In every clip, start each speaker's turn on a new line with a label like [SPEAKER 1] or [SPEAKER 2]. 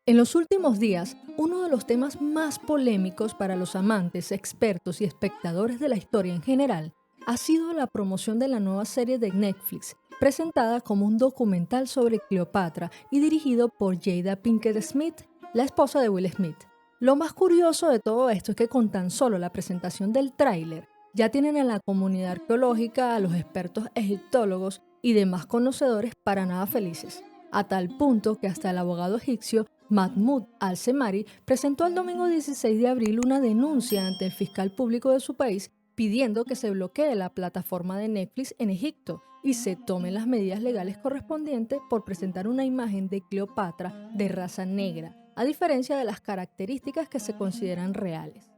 [SPEAKER 1] En los últimos días, uno de los temas más polémicos para los amantes, expertos y espectadores de la historia en general ha sido la promoción de la nueva serie de Netflix, presentada como un documental sobre Cleopatra y dirigido por Jada Pinkett Smith, la esposa de Will Smith. Lo más curioso de todo esto es que con tan solo la presentación del tráiler, ya tienen a la comunidad arqueológica, a los expertos egiptólogos y demás conocedores para nada felices, a tal punto que hasta el abogado egipcio Mahmoud al-Semari presentó el domingo 16 de abril una denuncia ante el fiscal público de su país pidiendo que se bloquee la plataforma de Netflix en Egipto y se tomen las medidas legales correspondientes por presentar una imagen de Cleopatra de raza negra, a diferencia de las características que se consideran reales.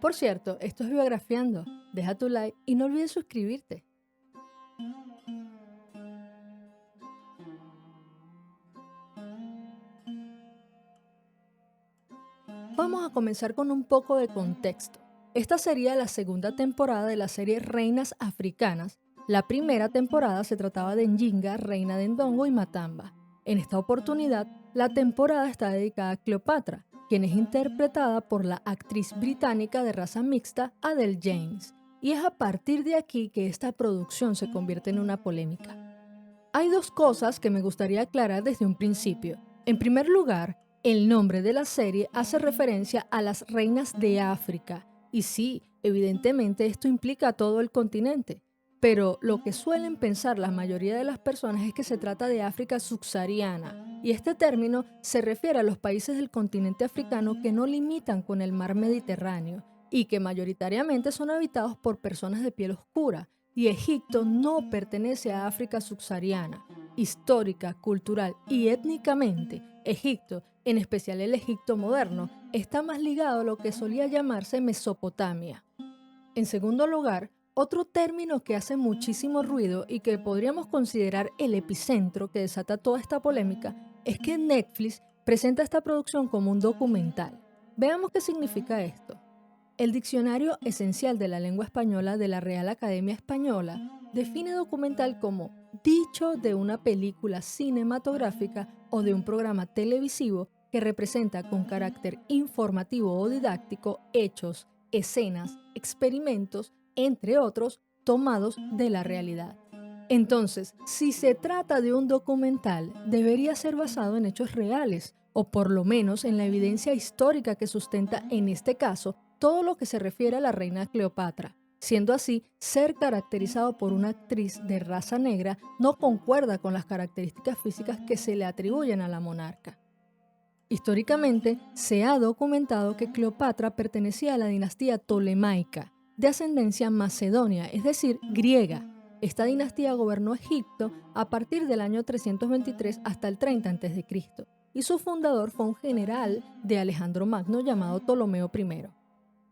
[SPEAKER 1] Por cierto, esto es Biografiando. Deja tu like y no olvides suscribirte. Vamos a comenzar con un poco de contexto. Esta sería la segunda temporada de la serie Reinas Africanas. La primera temporada se trataba de Njinga, reina de Ndongo y Matamba. En esta oportunidad, la temporada está dedicada a Cleopatra, quien es interpretada por la actriz británica de raza mixta Adele James. Y es a partir de aquí que esta producción se convierte en una polémica. Hay dos cosas que me gustaría aclarar desde un principio. En primer lugar, el nombre de la serie hace referencia a las reinas de África. Y sí, evidentemente esto implica a todo el continente. Pero lo que suelen pensar la mayoría de las personas es que se trata de África subsahariana. Y este término se refiere a los países del continente africano que no limitan con el mar Mediterráneo y que mayoritariamente son habitados por personas de piel oscura. Y Egipto no pertenece a África subsahariana. Histórica, cultural y étnicamente, Egipto, en especial el Egipto moderno, está más ligado a lo que solía llamarse Mesopotamia. En segundo lugar, otro término que hace muchísimo ruido y que podríamos considerar el epicentro que desata toda esta polémica es que Netflix presenta esta producción como un documental. Veamos qué significa esto. El Diccionario Esencial de la Lengua Española de la Real Academia Española define documental como dicho de una película cinematográfica o de un programa televisivo que representa con carácter informativo o didáctico hechos, escenas, experimentos, entre otros, tomados de la realidad. Entonces, si se trata de un documental, debería ser basado en hechos reales, o por lo menos en la evidencia histórica que sustenta, en este caso, todo lo que se refiere a la reina Cleopatra. Siendo así, ser caracterizado por una actriz de raza negra no concuerda con las características físicas que se le atribuyen a la monarca. Históricamente, se ha documentado que Cleopatra pertenecía a la dinastía tolemaica, de ascendencia macedonia, es decir, griega. Esta dinastía gobernó Egipto a partir del año 323 hasta el 30 a.C., y su fundador fue un general de Alejandro Magno llamado Ptolomeo I.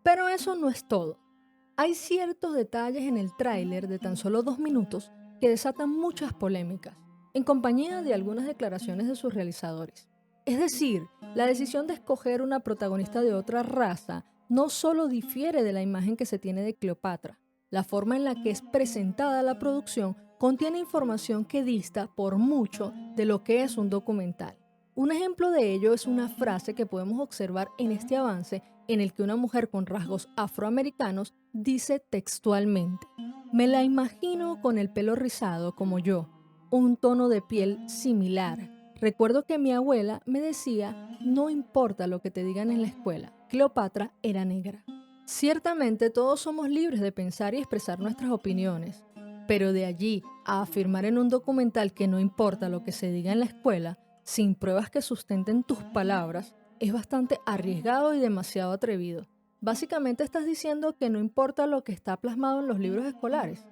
[SPEAKER 1] Pero eso no es todo. Hay ciertos detalles en el tráiler de tan solo 2 minutos que desatan muchas polémicas, en compañía de algunas declaraciones de sus realizadores. Es decir, la decisión de escoger una protagonista de otra raza no solo difiere de la imagen que se tiene de Cleopatra, la forma en la que es presentada la producción contiene información que dista por mucho de lo que es un documental. Un ejemplo de ello es una frase que podemos observar en este avance en el que una mujer con rasgos afroamericanos dice textualmente: "Me la imagino con el pelo rizado como yo, un tono de piel similar. Recuerdo que mi abuela me decía, no importa lo que te digan en la escuela, Cleopatra era negra". Ciertamente todos somos libres de pensar y expresar nuestras opiniones, pero de allí a afirmar en un documental que no importa lo que se diga en la escuela, sin pruebas que sustenten tus palabras, es bastante arriesgado y demasiado atrevido. Básicamente estás diciendo que no importa lo que está plasmado en los libros escolares,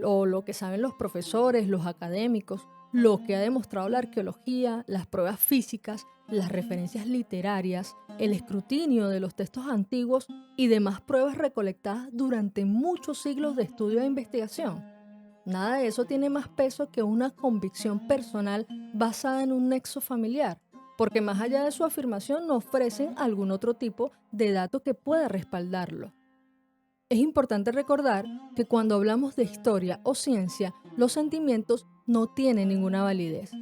[SPEAKER 1] o lo que saben los profesores, los académicos, lo que ha demostrado la arqueología, las pruebas físicas, las referencias literarias, el escrutinio de los textos antiguos y demás pruebas recolectadas durante muchos siglos de estudio e investigación. Nada de eso tiene más peso que una convicción personal basada en un nexo familiar, porque más allá de su afirmación no ofrecen algún otro tipo de dato que pueda respaldarlo. Es importante recordar que cuando hablamos de historia o ciencia, los sentimientos no tienen ninguna validez,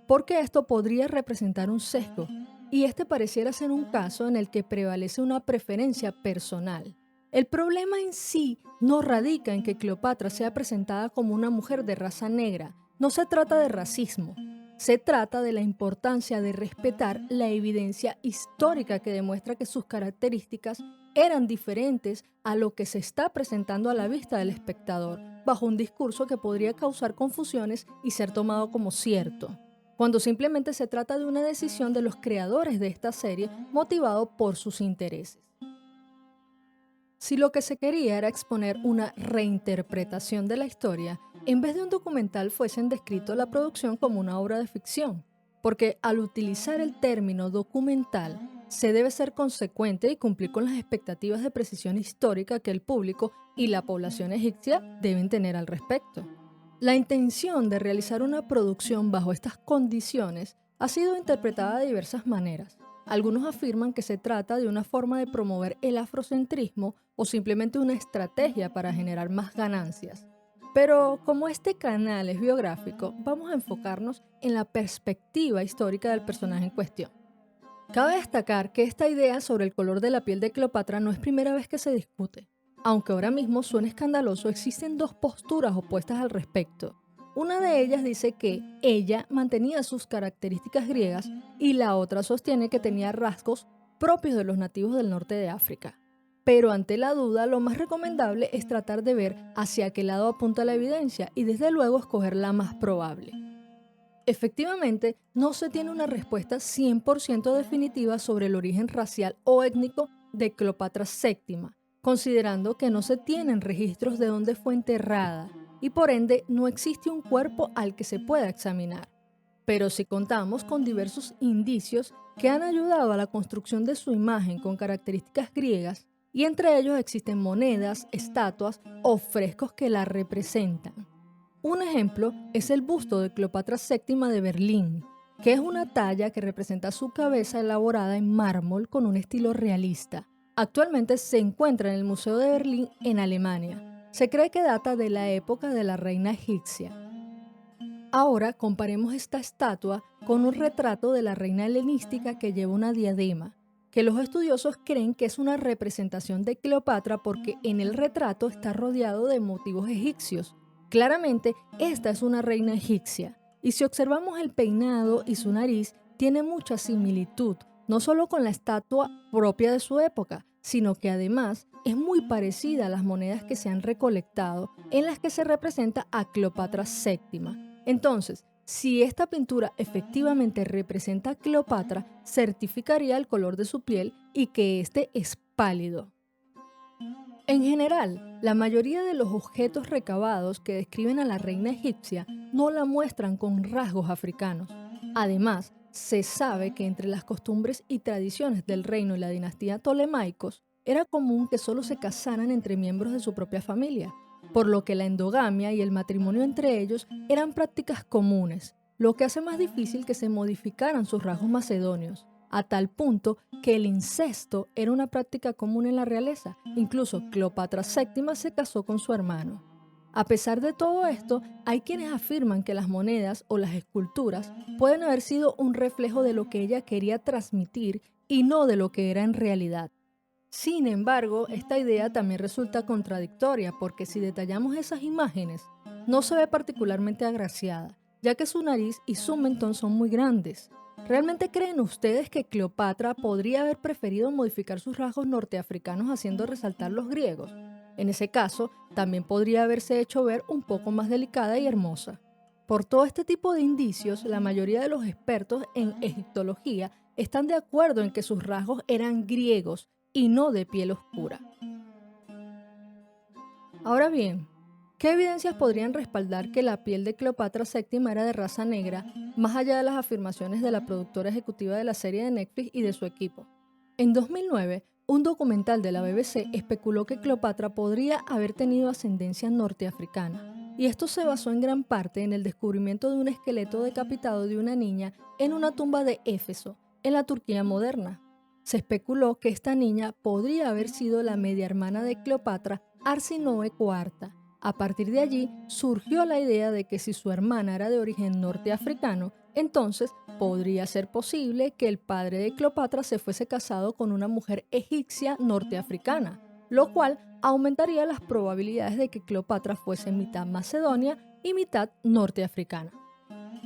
[SPEAKER 1] porque esto podría representar un sesgo. y este pareciera ser un caso en el que prevalece una preferencia personal. El problema en sí no radica en que Cleopatra sea presentada como una mujer de raza negra. No se trata de racismo. Se trata de la importancia de respetar la evidencia histórica que demuestra que sus características eran diferentes a lo que se está presentando a la vista del espectador, bajo un discurso que podría causar confusiones y ser tomado como cierto, cuando simplemente se trata de una decisión de los creadores de esta serie motivado por sus intereses. Si lo que se quería era exponer una reinterpretación de la historia, en vez de un documental fuesen descrito la producción como una obra de ficción, porque al utilizar el término documental se debe ser consecuente y cumplir con las expectativas de precisión histórica que el público y la población egipcia deben tener al respecto. La intención de realizar una producción bajo estas condiciones ha sido interpretada de diversas maneras. Algunos afirman que se trata de una forma de promover el afrocentrismo o simplemente una estrategia para generar más ganancias. Pero como este canal es biográfico, vamos a enfocarnos en la perspectiva histórica del personaje en cuestión. Cabe destacar que esta idea sobre el color de la piel de Cleopatra no es primera vez que se discute. Aunque ahora mismo suene escandaloso, existen dos posturas opuestas al respecto. Una de ellas dice que ella mantenía sus características griegas y la otra sostiene que tenía rasgos propios de los nativos del norte de África. Pero ante la duda, lo más recomendable es tratar de ver hacia qué lado apunta la evidencia y desde luego escoger la más probable. Efectivamente, no se tiene una respuesta 100% definitiva sobre el origen racial o étnico de Cleopatra VII, considerando que no se tienen registros de dónde fue enterrada y por ende no existe un cuerpo al que se pueda examinar. Pero si contamos con diversos indicios que han ayudado a la construcción de su imagen con características griegas, y entre ellos existen monedas, estatuas o frescos que la representan. Un ejemplo es el busto de Cleopatra VII de Berlín, que es una talla que representa su cabeza elaborada en mármol con un estilo realista. Actualmente se encuentra en el Museo de Berlín en Alemania. Se cree que data de la época de la reina egipcia. Ahora comparemos esta estatua con un retrato de la reina helenística que lleva una diadema, que los estudiosos creen que es una representación de Cleopatra porque en el retrato está rodeado de motivos egipcios. Claramente, esta es una reina egipcia, y si observamos el peinado y su nariz, tiene mucha similitud, no solo con la estatua propia de su época, sino que además es muy parecida a las monedas que se han recolectado en las que se representa a Cleopatra VII. Entonces, si esta pintura efectivamente representa a Cleopatra, certificaría el color de su piel y que éste es pálido. En general, la mayoría de los objetos recabados que describen a la reina egipcia no la muestran con rasgos africanos. Además, se sabe que entre las costumbres y tradiciones del reino y la dinastía Ptolemaicos, era común que solo se casaran entre miembros de su propia familia, por lo que la endogamia y el matrimonio entre ellos eran prácticas comunes, lo que hace más difícil que se modificaran sus rasgos macedonios, a tal punto que el incesto era una práctica común en la realeza. Incluso Cleopatra VII se casó con su hermano. A pesar de todo esto, hay quienes afirman que las monedas o las esculturas pueden haber sido un reflejo de lo que ella quería transmitir y no de lo que era en realidad. Sin embargo, esta idea también resulta contradictoria porque si detallamos esas imágenes, no se ve particularmente agraciada, ya que su nariz y su mentón son muy grandes. ¿Realmente creen ustedes que Cleopatra podría haber preferido modificar sus rasgos norteafricanos haciendo resaltar los griegos? En ese caso, también podría haberse hecho ver un poco más delicada y hermosa. Por todo este tipo de indicios, la mayoría de los expertos en egiptología están de acuerdo en que sus rasgos eran griegos y no de piel oscura. Ahora bien, ¿qué evidencias podrían respaldar que la piel de Cleopatra VII era de raza negra, más allá de las afirmaciones de la productora ejecutiva de la serie de Netflix y de su equipo? En 2009, un documental de la BBC especuló que Cleopatra podría haber tenido ascendencia norteafricana, y esto se basó en gran parte en el descubrimiento de un esqueleto decapitado de una niña en una tumba de Éfeso, en la Turquía moderna. Se especuló que esta niña podría haber sido la media hermana de Cleopatra, Arsinoe IV. A partir de allí surgió la idea de que si su hermana era de origen norteafricano, Entonces, podría ser posible que el padre de Cleopatra se fuese casado con una mujer egipcia norteafricana, lo cual aumentaría las probabilidades de que Cleopatra fuese mitad macedonia y mitad norteafricana.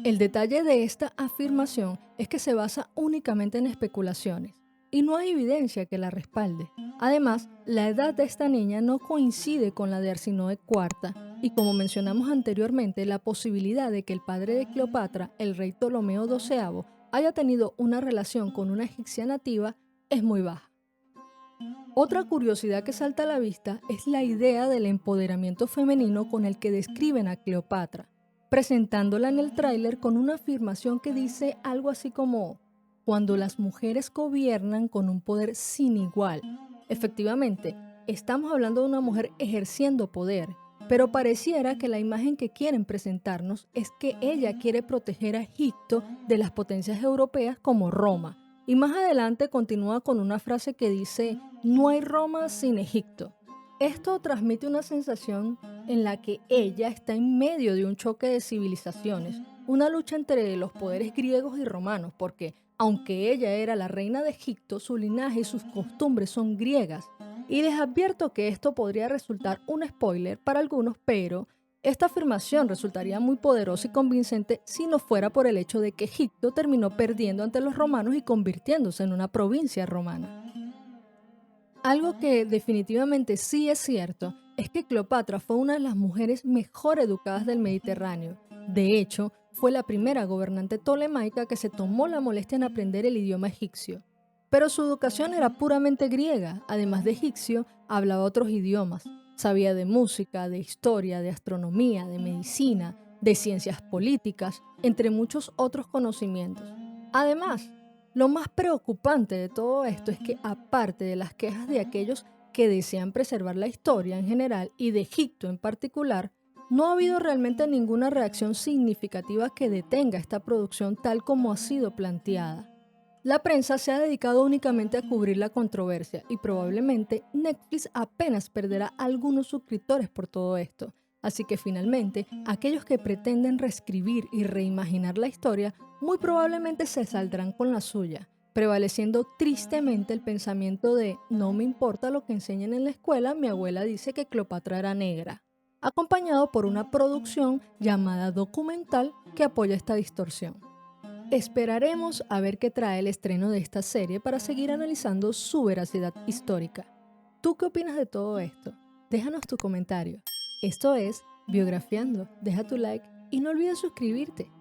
[SPEAKER 1] El detalle de esta afirmación es que se basa únicamente en especulaciones y no hay evidencia que la respalde. Además, la edad de esta niña no coincide con la de Arsinoe IV y como mencionamos anteriormente, la posibilidad de que el padre de Cleopatra, el rey Ptolomeo XII, haya tenido una relación con una egipcia nativa es muy baja. Otra curiosidad que salta a la vista es la idea del empoderamiento femenino con el que describen a Cleopatra, presentándola en el tráiler con una afirmación que dice algo así como, cuando las mujeres gobiernan con un poder sin igual. Efectivamente, estamos hablando de una mujer ejerciendo poder, pero pareciera que la imagen que quieren presentarnos es que ella quiere proteger a Egipto de las potencias europeas como Roma. Y más adelante continúa con una frase que dice, no hay Roma sin Egipto. Esto transmite una sensación en la que ella está en medio de un choque de civilizaciones, una lucha entre los poderes griegos y romanos, porque aunque ella era la reina de Egipto, su linaje y sus costumbres son griegas. Y les advierto que esto podría resultar un spoiler para algunos, pero esta afirmación resultaría muy poderosa y convincente si no fuera por el hecho de que Egipto terminó perdiendo ante los romanos y convirtiéndose en una provincia romana. Algo que definitivamente sí es cierto es que Cleopatra fue una de las mujeres mejor educadas del Mediterráneo. De hecho, fue la primera gobernante tolemaica que se tomó la molestia en aprender el idioma egipcio. Pero su educación era puramente griega, además de egipcio, hablaba otros idiomas. Sabía de música, de historia, de astronomía, de medicina, de ciencias políticas, entre muchos otros conocimientos. Además, lo más preocupante de todo esto es que, aparte de las quejas de aquellos que desean preservar la historia en general y de Egipto en particular, no ha habido realmente ninguna reacción significativa que detenga esta producción tal como ha sido planteada. La prensa se ha dedicado únicamente a cubrir la controversia y probablemente Netflix apenas perderá algunos suscriptores por todo esto. Así que finalmente, aquellos que pretenden reescribir y reimaginar la historia muy probablemente se saldrán con la suya, prevaleciendo tristemente el pensamiento de no me importa lo que enseñen en la escuela, mi abuela dice que Cleopatra era negra, acompañado por una producción llamada documental que apoya esta distorsión. Esperaremos a ver qué trae el estreno de esta serie para seguir analizando su veracidad histórica. ¿Tú qué opinas de todo esto? Déjanos tu comentario. Esto es Biografiando. Deja tu like y no olvides suscribirte.